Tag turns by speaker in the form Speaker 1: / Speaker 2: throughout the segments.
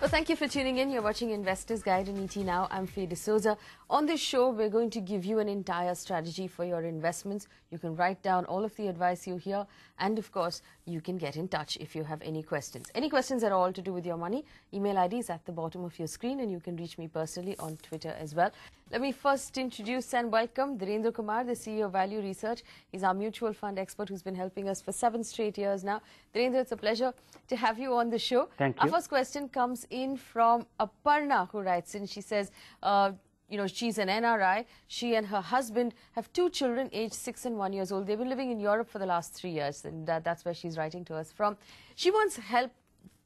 Speaker 1: Well, thank you for tuning in. You're watching Investors Guide on ET Now. I'm Faye D'Souza. On this show, we're going to give you an entire strategy for your investments. You can write down all of the advice you hear. And, of course, you can get in touch if you have any questions. Any questions at all to do with your money, email ID is at the bottom of your screen, and you can reach me personally on Twitter as well. Let me first introduce and welcome Narendra Kumar, the CEO of Value Research. He's our mutual fund expert who's been helping us for 7 straight years now. Narendra, it's a pleasure to have you on the show.
Speaker 2: Thank you.
Speaker 1: Our first question comes in from Aparna, who writes in. She says, she's an NRI. She and her husband have 2 children aged 6 and 1 years old. They've been living in Europe for the last 3 years, and that's where she's writing to us from. She wants help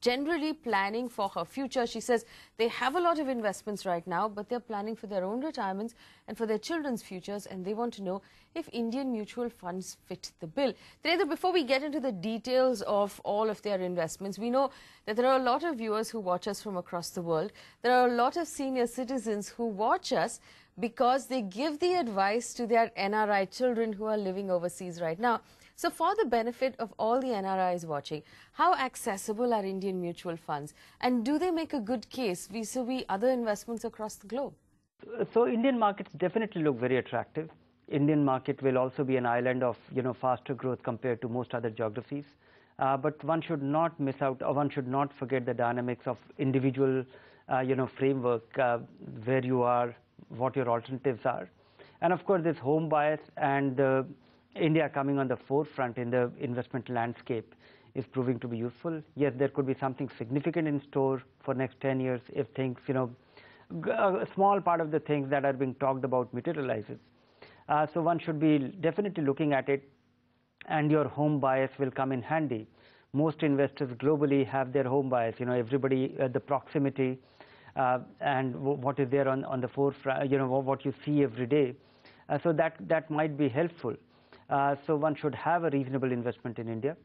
Speaker 1: generally planning for her future. She says they have a lot of investments right now, but they're planning for their own retirements and for their children's futures, and they want to know if Indian mutual funds fit the bill. Narendra, before we get into the details of all of their investments, we know that there are a lot of viewers who watch us from across the world. There are a lot of senior citizens who watch us because they give the advice to their NRI children who are living overseas right now. So for the benefit of all the NRIs watching, how accessible are Indian mutual funds? And do they make a good case vis-a-vis other investments across the globe?
Speaker 2: So Indian markets definitely look very attractive. Indian market will also be an island of faster growth compared to most other geographies. But one should not miss out, or one should not forget the dynamics of individual framework, where you are, what your alternatives are. And of course, this home bias and India coming on the forefront in the investment landscape is proving to be useful. Yes, there could be something significant in store for next 10 years if things, a small part of the things that are being talked about materializes. So one should be definitely looking at it, and your home bias will come in handy. Most investors globally have their home bias. Everybody, the proximity and what is there on the forefront, what you see every day. So that might be helpful. So one should have a reasonable investment in India,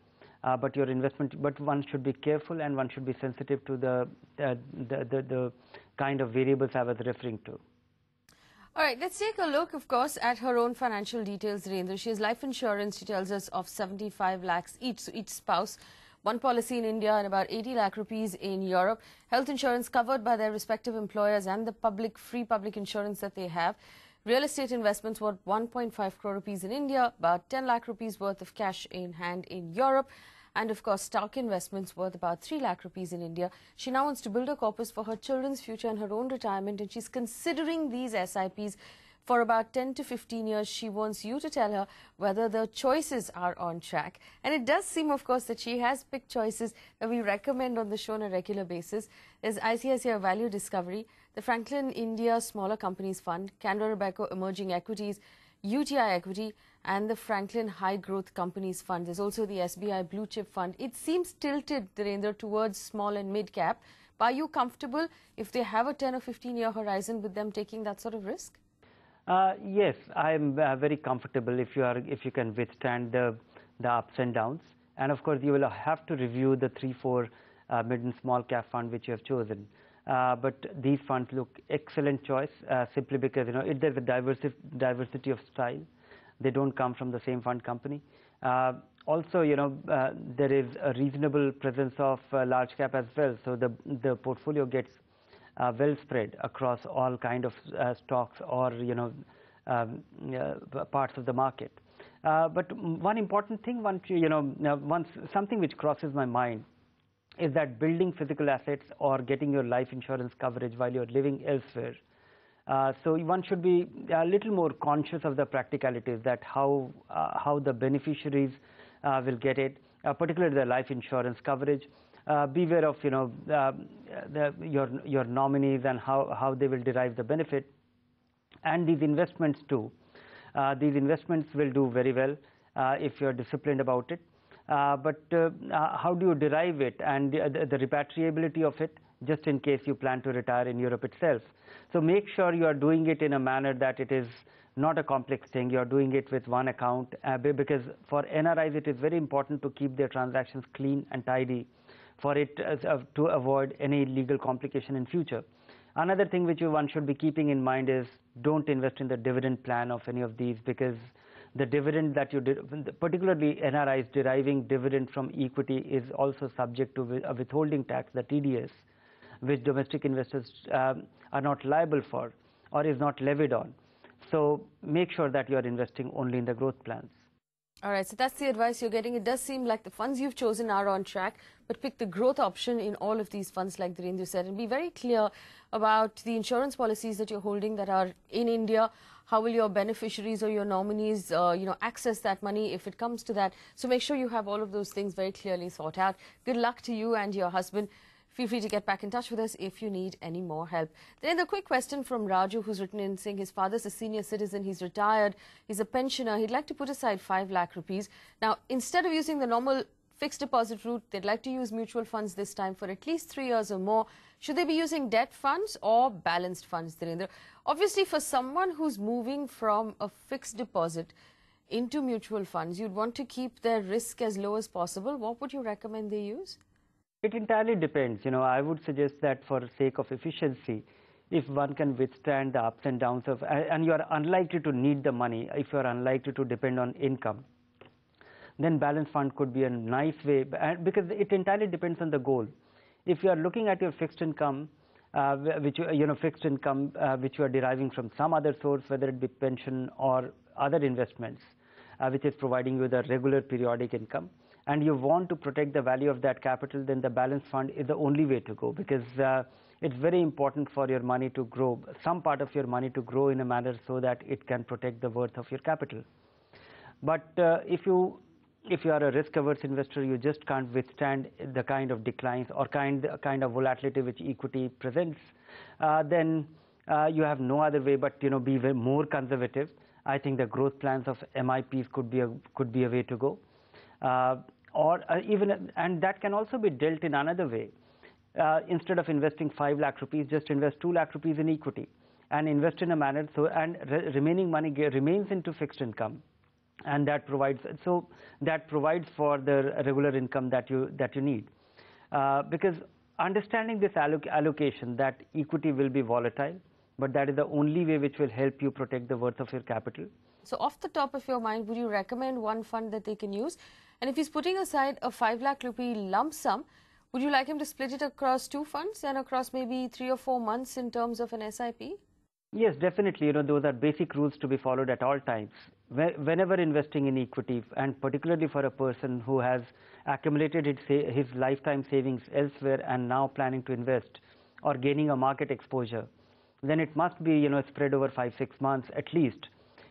Speaker 2: but one should be careful, and one should be sensitive to the kind of variables I was referring to.
Speaker 1: All right, let's take a look, of course, at her own financial details, Narendra. She has life insurance, she tells us, of 75 lakhs each, so each spouse. 1 policy in India and about 80 lakh rupees in Europe. Health insurance covered by their respective employers and the free public insurance that they have. Real estate investments worth 1.5 crore rupees in India, about 10 lakh rupees worth of cash in hand in Europe, and of course stock investments worth about 3 lakh rupees in India. She now wants to build a corpus for her children's future and her own retirement, and she's considering these SIPs for about 10 to 15 years. She wants you to tell her whether the choices are on track. And it does seem, of course, that she has picked choices that we recommend on the show on a regular basis. There's ICICI Value Discovery, the Franklin India Smaller Companies Fund, Canara Robeco Emerging Equities, UTI Equity, and the Franklin High Growth Companies Fund. There's also the SBI Blue Chip Fund. It seems tilted, Narendra, towards small and mid cap. Are you comfortable if they have a 10 or 15-year horizon with them taking that sort of risk?
Speaker 2: Yes, I'm very comfortable if you can withstand the ups and downs. And of course, you will have to review the 3-4 mid and small cap fund which you have chosen. But these funds look excellent choice simply because there's a diversity of style. They don't come from the same fund company. Also, there is a reasonable presence of large cap as well. So the portfolio gets well spread across all kind of stocks or parts of the market. But one important thing, something which crosses my mind is that building physical assets or getting your life insurance coverage while you're living elsewhere. So one should be a little more conscious of the practicalities, that how the beneficiaries will get it, particularly the life insurance coverage. Beware of your nominees and how they will derive the benefit, and these investments too. These investments will do very well if you're disciplined about it. But how do you derive it, and the repatriability of it, just in case you plan to retire in Europe itself? So make sure you are doing it in a manner that it is not a complex thing. You are doing it with one account, because for NRIs it is very important to keep their transactions clean and tidy, for it to avoid any legal complication in future. Another thing which one should be keeping in mind is don't invest in the dividend plan of any of these, because the dividend that you did, particularly NRIs deriving dividend from equity, is also subject to a withholding tax, the TDS. which domestic investors are not liable for or is not levied on. So make sure that you are investing only in the growth plans.
Speaker 1: All right, so that's the advice you're getting. It does seem like the funds you've chosen are on track, but pick the growth option in all of these funds, like Narendra said, and be very clear about the insurance policies that you're holding that are in India. How will your beneficiaries or your nominees, access that money if it comes to that? So make sure you have all of those things very clearly thought out. Good luck to you and your husband. Feel free to get back in touch with us if you need any more help. Then the quick question from Raju, who's written in saying his father's a senior citizen, he's retired, he's a pensioner, he'd like to put aside 5 lakh rupees. Now, instead of using the normal fixed deposit route, they'd like to use mutual funds this time for at least 3 years or more. Should they be using debt funds or balanced funds, Narendra? Obviously, for someone who's moving from a fixed deposit into mutual funds, you'd want to keep their risk as low as possible. What would you recommend they use?
Speaker 2: It entirely depends. I would suggest that for the sake of efficiency, if one can withstand the ups and downs of, and you are unlikely to need the money, if you are unlikely to depend on income, then balanced fund could be a nice way, because it entirely depends on the goal. If you are looking at your fixed income, which you are deriving from some other source, whether it be pension or other investments, which is providing you the regular periodic income, and you want to protect the value of that capital, then the balanced fund is the only way to go, because it's very important for your money to grow, some part of your money to grow in a manner so that it can protect the worth of your capital. But if you are a risk-averse investor, you just can't withstand the kind of declines or kind of volatility which equity presents, then you have no other way but be more conservative. I think the growth plans of MIPs could be a way to go. And that can also be dealt in another way. Instead of investing 5 lakh rupees, just invest 2 lakh rupees in equity and invest in a manner and remaining money remains into fixed income, and that provides for the regular income that you need. Because understanding this allocation, that equity will be volatile, but that is the only way which will help you protect the worth of your capital.
Speaker 1: So off the top of your mind, would you recommend one fund that they can use? And if he's putting aside a 5 lakh rupee lump sum, would you like him to split it across 2 funds and across maybe 3 or 4 months in terms of an SIP?
Speaker 2: Yes, definitely. Those are basic rules to be followed at all times. Whenever investing in equity, and particularly for a person who has accumulated his lifetime savings elsewhere and now planning to invest or gaining a market exposure, then it must be spread over 5-6 months at least.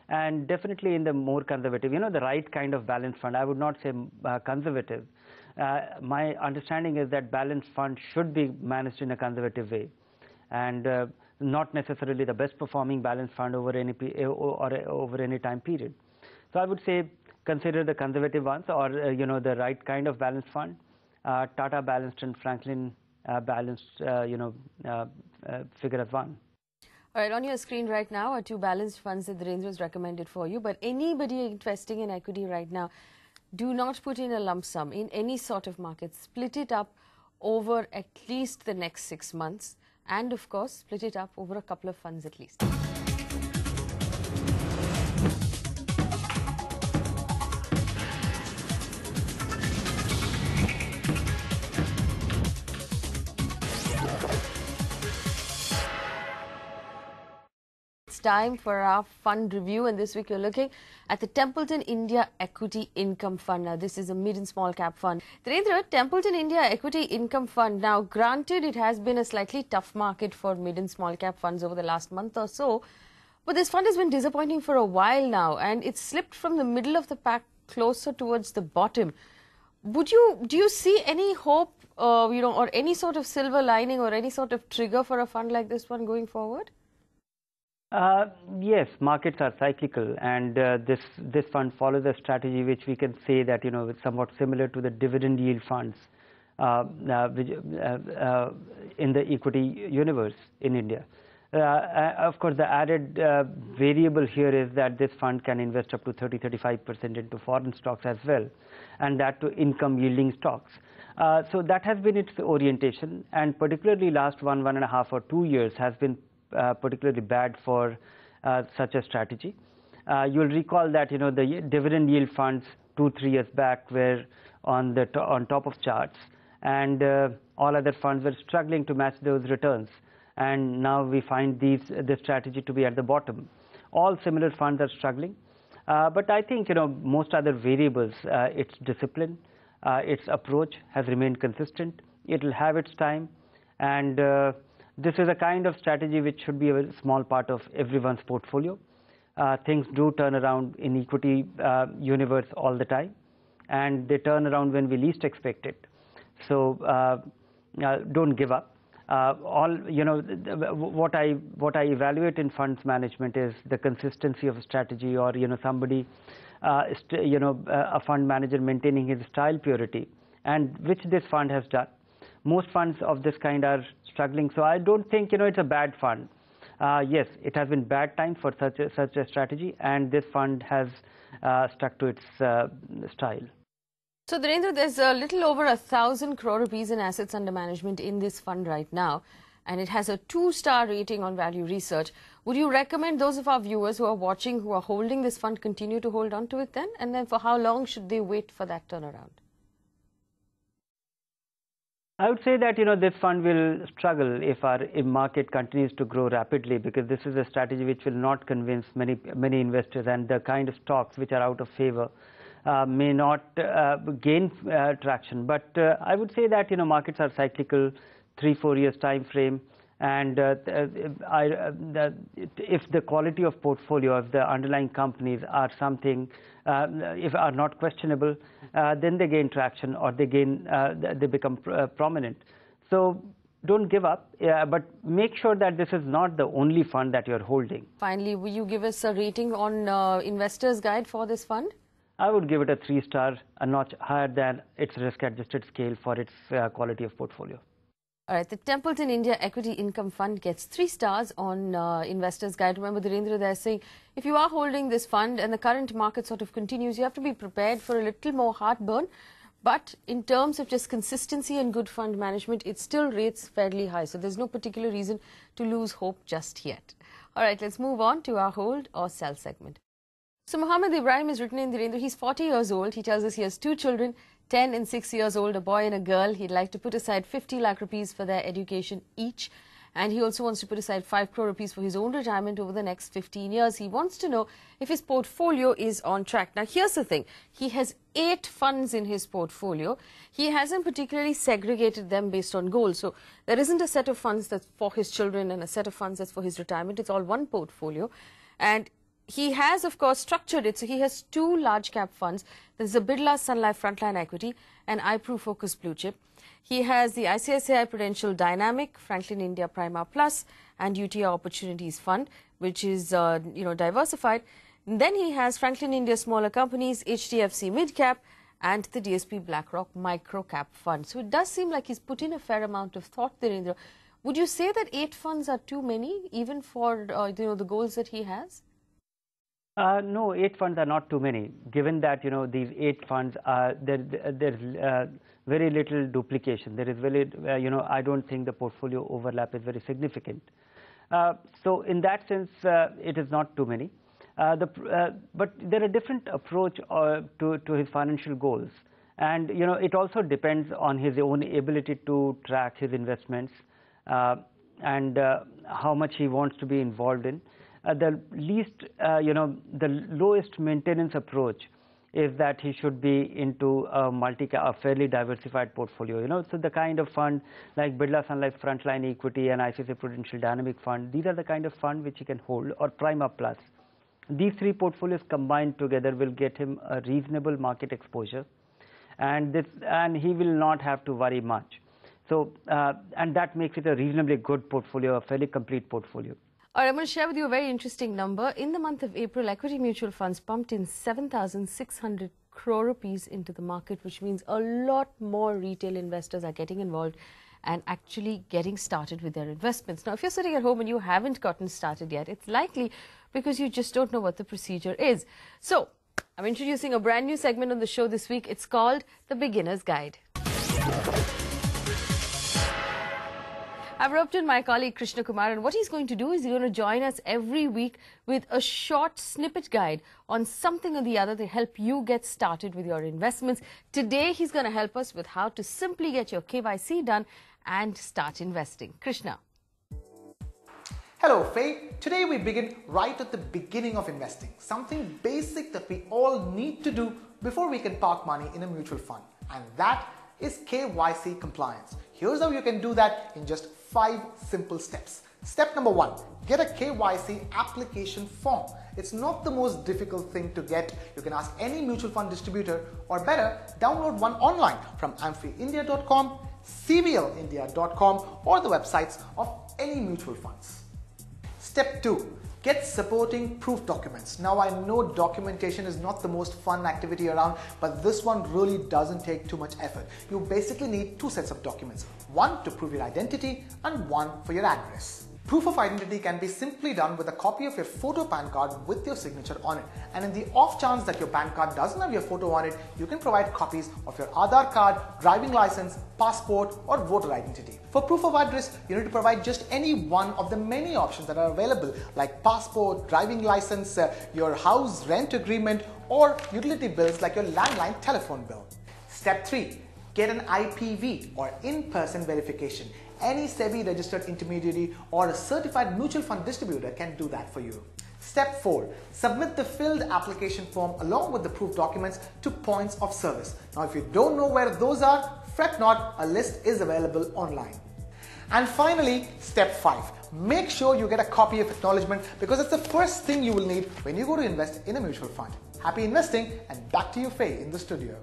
Speaker 2: And definitely in the more conservative, the right kind of balanced fund. I would not say conservative. My understanding is that balanced fund should be managed in a conservative way, and not necessarily the best performing balanced fund over any time period. So I would say consider the conservative ones, or the right kind of balanced fund. Tata Balanced and Franklin Balanced, figure as one.
Speaker 1: All right, on your screen right now are 2 balanced funds that Narendra has recommended for you. But anybody investing in equity right now, do not put in a lump sum in any sort of market. Split it up over at least the next 6 months. And of course, split it up over a couple of funds at least. Time for our fund review, and this week you're looking at the Templeton India Equity Income Fund. Now, this is a mid and small cap fund. Narendra, Templeton India Equity Income Fund. Now, granted, it has been a slightly tough market for mid and small cap funds over the last month or so, but this fund has been disappointing for a while now, and it's slipped from the middle of the pack closer towards the bottom. Do you see any hope, or any sort of silver lining or any sort of trigger for a fund like this one going forward?
Speaker 2: Yes, markets are cyclical, and this fund follows a strategy which we can say that it's somewhat similar to the dividend yield funds in the equity universe in India. Of course, the added variable here is that this fund can invest up to 30-35% into foreign stocks as well, and that to income yielding stocks. So that has been its orientation, and particularly last 1.5 or 2 years has been particularly bad for such a strategy. You'll recall that the dividend yield funds 2-3 years back were on top of charts, and all other funds were struggling to match those returns. And now we find this strategy to be at the bottom. All similar funds are struggling. But I think, most other variables, its discipline, its approach has remained consistent. It will have its time. And this is a kind of strategy which should be a very small part of everyone's portfolio. Things do turn around in equity universe all the time. And they turn around when we least expect it. So don't give up. What I evaluate in funds management is the consistency of a strategy, or somebody, a fund manager maintaining his style purity, and which this fund has done. Most funds of this kind are struggling, so I don't think it's a bad fund. Yes, it has been bad time for such a strategy, and this fund has stuck to its style.
Speaker 1: So, Narendra, there's a little over 1,000 crore rupees in assets under management in this fund right now, and it has a 2-star rating on Value Research. Would you recommend those of our viewers who are watching, who are holding this fund, continue to hold on to it then? And then for how long should they wait for that turnaround?
Speaker 2: I would say that this fund will struggle if market continues to grow rapidly, because this is a strategy which will not convince many investors, and the kind of stocks which are out of favor may not gain traction. But I would say that markets are cyclical, 3-4 years time frame, and if the quality of portfolio of the underlying companies are something, if are not questionable, then they gain traction, or they become prominent. So don't give up, but make sure that this is not the only fund that you're holding.
Speaker 1: Finally, will you give us a rating on Investor's Guide for this fund?
Speaker 2: I would give it a 3-star, a notch higher than its risk-adjusted scale for its quality of portfolio.
Speaker 1: All right, the Templeton India Equity Income Fund gets 3 stars on Investor's Guide. Remember, Narendra, they're saying if you are holding this fund and the current market sort of continues, you have to be prepared for a little more heartburn. But in terms of just consistency and good fund management, it still rates fairly high. So there's no particular reason to lose hope just yet. All right, let's move on to our hold or sell segment. So Mohammed Ibrahim has written in, Narendra, he's 40 years old. He tells us he has 2 children, 10 and 6 years old, a boy and a girl. He'd like to put aside 50 lakh rupees for their education each. And he also wants to put aside 5 crore rupees for his own retirement over the next 15 years. He wants to know if his portfolio is on track. Now, here's the thing. He has 8 funds in his portfolio. He hasn't particularly segregated them based on goals. So there isn't a set of funds that's for his children and a set of funds that's for his retirement. It's all one portfolio. And he has, of course, structured it. So he has 2 large cap funds. There's a Birla Sun Life Frontline Equity and iProof Focus Blue Chip. He has the ICICI Prudential Dynamic, Franklin India Prima Plus, and UTI Opportunities Fund, which is, diversified. And then he has Franklin India Smaller Companies, HDFC Mid Cap, and the DSP BlackRock Micro Cap Fund. So it does seem like he's put in a fair amount of thought there, Narendra. Would you say that 8 funds are too many, even for, the goals that he has?
Speaker 2: No, 8 funds are not too many. Given that these 8 funds are there's very little duplication. There is very I don't think the portfolio overlap is very significant. So in that sense, it is not too many. But there are different approach to his financial goals, and it also depends on his own ability to track his investments and how much he wants to be involved in. The lowest maintenance approach is that he should be into a fairly diversified portfolio. So the kind of fund like Birla Sun Life Frontline Equity and ICICI Prudential Dynamic Fund, these are the kind of fund which he can hold, or Prima Plus. These 3 portfolios combined together will get him a reasonable market exposure, and he will not have to worry much. So and that makes it a reasonably good portfolio, a fairly complete portfolio.
Speaker 1: All right, I'm going to share with you a very interesting number. In the month of April, equity mutual funds pumped in 7,600 crore rupees into the market, which means a lot more retail investors are getting involved and actually getting started with their investments. Now, if you're sitting at home and you haven't gotten started yet, it's likely because you just don't know what the procedure is. So, I'm introducing a brand new segment on the show this week. It's called The Beginner's Guide. I've roped in my colleague Krishna Kumar, and what he's going to do is he's going to join us every week with a short snippet guide on something or the other to help you get started with your investments. Today, he's going to help us with how to simply get your KYC done and start investing. Krishna.
Speaker 3: Hello, Faye. Today we begin right at the beginning of investing, something basic that we all need to do before we can park money in a mutual fund, and that is KYC compliance. Here's how you can do that in just 5 simple steps. Step number 1, get a KYC application form. It's not the most difficult thing to get. You can ask any mutual fund distributor, or better, download one online from amfiindia.com, cvlindia.com, or the websites of any mutual funds. Step 2, get supporting proof documents. Now I know documentation is not the most fun activity around, but this one really doesn't take too much effort. You basically need 2 sets of documents, one to prove your identity and one for your address. Proof of identity can be simply done with a copy of your photo PAN card with your signature on it. And in the off chance that your PAN card doesn't have your photo on it, you can provide copies of your Aadhaar card, driving license, passport, or voter identity. For proof of address, you need to provide just any one of the many options that are available, like passport, driving license, your house rent agreement, or utility bills like your landline telephone bill. Step 3, get an IPV or in-person verification. Any SEBI registered intermediary or a certified mutual fund distributor can do that for you. Step 4, submit the filled application form along with the proof documents to points of service. Now if you don't know where those are, fret not, a list is available online. And finally, step 5, make sure you get a copy of acknowledgement, because it's the first thing you will need when you go to invest in a mutual fund. Happy investing, and back to you, Faye, in the studio.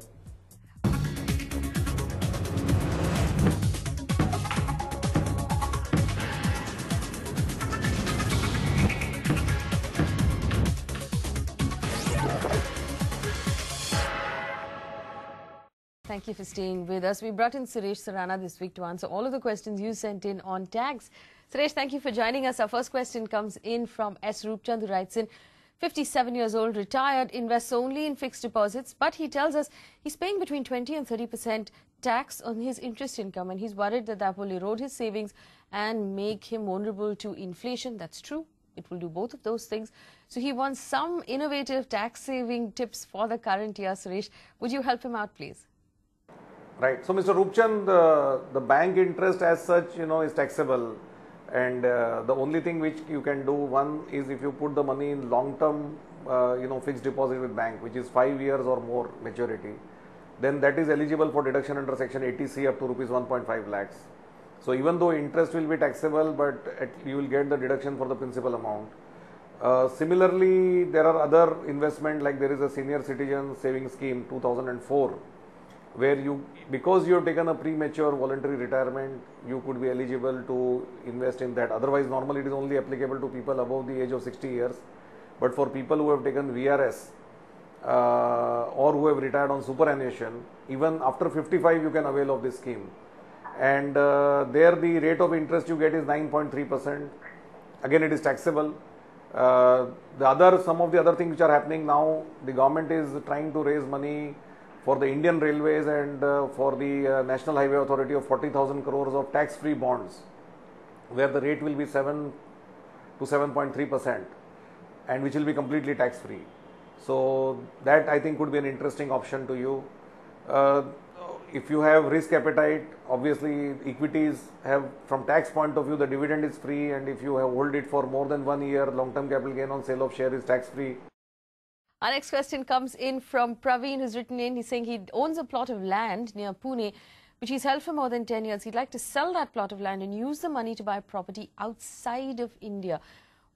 Speaker 1: Thank you for staying with us. We brought in Suresh Sarana this week to answer all of the questions you sent in on tax. Suresh, thank you for joining us. Our first question comes in from S. Rupchand, who writes in, 57 years old, retired, invests only in fixed deposits, but he tells us he's paying between 20 and 30% tax on his interest income, and he's worried that that will erode his savings and make him vulnerable to inflation. That's true. It will do both of those things. So he wants some innovative tax saving tips for the current year. Suresh, would you help him out, please?
Speaker 4: Right. So, Mr. Rupchand, the bank interest as such, is taxable, and the only thing which you can do, one is if you put the money in long-term, fixed deposit with bank, which is 5 years or more maturity, then that is eligible for deduction under Section 80C up to Rs 1.5 lakhs. So, even though interest will be taxable, but you will get the deduction for the principal amount. Similarly, there are other investment, like there is a senior citizen savings scheme 2004. Where because you have taken a premature voluntary retirement, you could be eligible to invest in that. Otherwise, normally it is only applicable to people above the age of 60 years. But for people who have taken VRS or who have retired on superannuation, even after 55, you can avail of this scheme. And there the rate of interest you get is 9.3%. Again, it is taxable. Some of the other things which are happening now, the government is trying to raise money for the Indian Railways and for the National Highway Authority of 40,000 crores of tax-free bonds, where the rate will be 7 to 7.3%, and which will be completely tax-free. So that I think could be an interesting option to you. If you have risk appetite, obviously equities have, from tax point of view, the dividend is free, and if you have hold it for more than 1 year, long-term capital gain on sale of share is tax-free.
Speaker 1: Our next question comes in from Praveen, who's written in. He's saying he owns a plot of land near Pune, which he's held for more than 10 years. He'd like to sell that plot of land and use the money to buy property outside of India.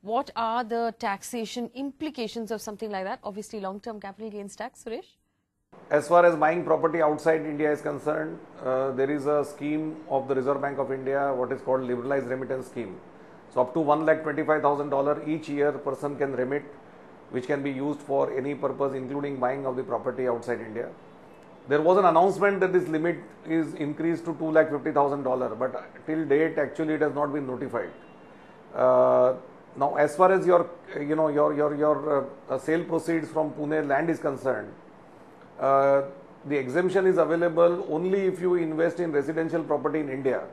Speaker 1: What are the taxation implications of something like that? Obviously, long-term capital gains tax, Suresh?
Speaker 4: As far as buying property outside India is concerned, there is a scheme of the Reserve Bank of India, what is called liberalized remittance scheme. So up to $1,25,000 each year person can remit, which can be used for any purpose, including buying of the property outside India. There was an announcement that this limit is increased to $2,50,000, but till date, actually, it has not been notified. Now, as far as your sale proceeds from Pune land is concerned, the exemption is available only if you invest in residential property in India.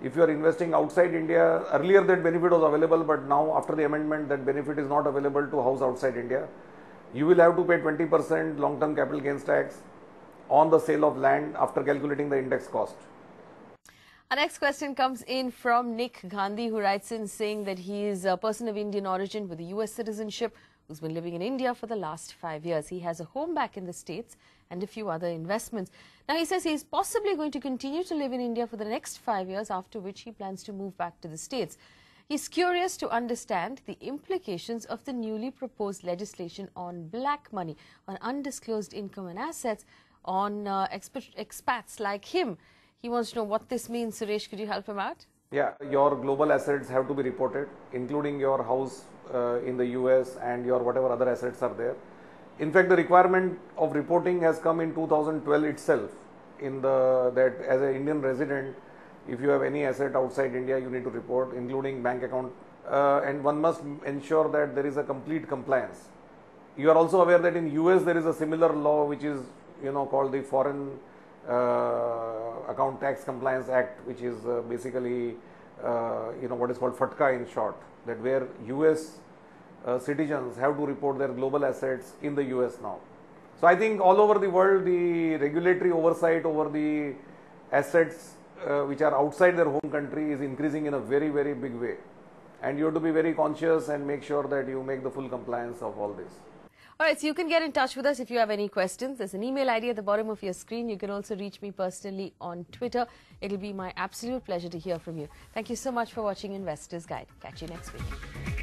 Speaker 4: If you are investing outside India, earlier that benefit was available, but now after the amendment that benefit is not available to house outside India. You will have to pay 20% long-term capital gains tax on the sale of land after calculating the index cost.
Speaker 1: Our next question comes in from Nick Gandhi, who writes in saying that he is a person of Indian origin with a US citizenship who's been living in India for the last 5 years. He has a home back in the States and a few other investments. Now, he says he is possibly going to continue to live in India for the next 5 years, after which he plans to move back to the States. He's curious to understand the implications of the newly proposed legislation on black money, on undisclosed income and assets, on expats like him. He wants to know what this means. Suresh, could you help him out?
Speaker 4: Yeah, your global assets have to be reported, including your house in the US and your whatever other assets are there. In fact, the requirement of reporting has come in 2012 itself, in that as an Indian resident, if you have any asset outside India, you need to report, including bank account, and one must ensure that there is a complete compliance. You are also aware that in US there is a similar law which is called the Foreign Account Tax Compliance Act, which is basically what is called FATCA in short, that where US citizens have to report their global assets in the US now. So I think all over the world the regulatory oversight over the assets which are outside their home country is increasing in a very, very big way, and you have to be very conscious and make sure that you make the full compliance of all this.
Speaker 1: All right, so you can get in touch with us if you have any questions. There's an email ID at the bottom of your screen. You can also reach me personally on Twitter. It'll be my absolute pleasure to hear from you. Thank you so much for watching Investor's Guide. Catch you next week.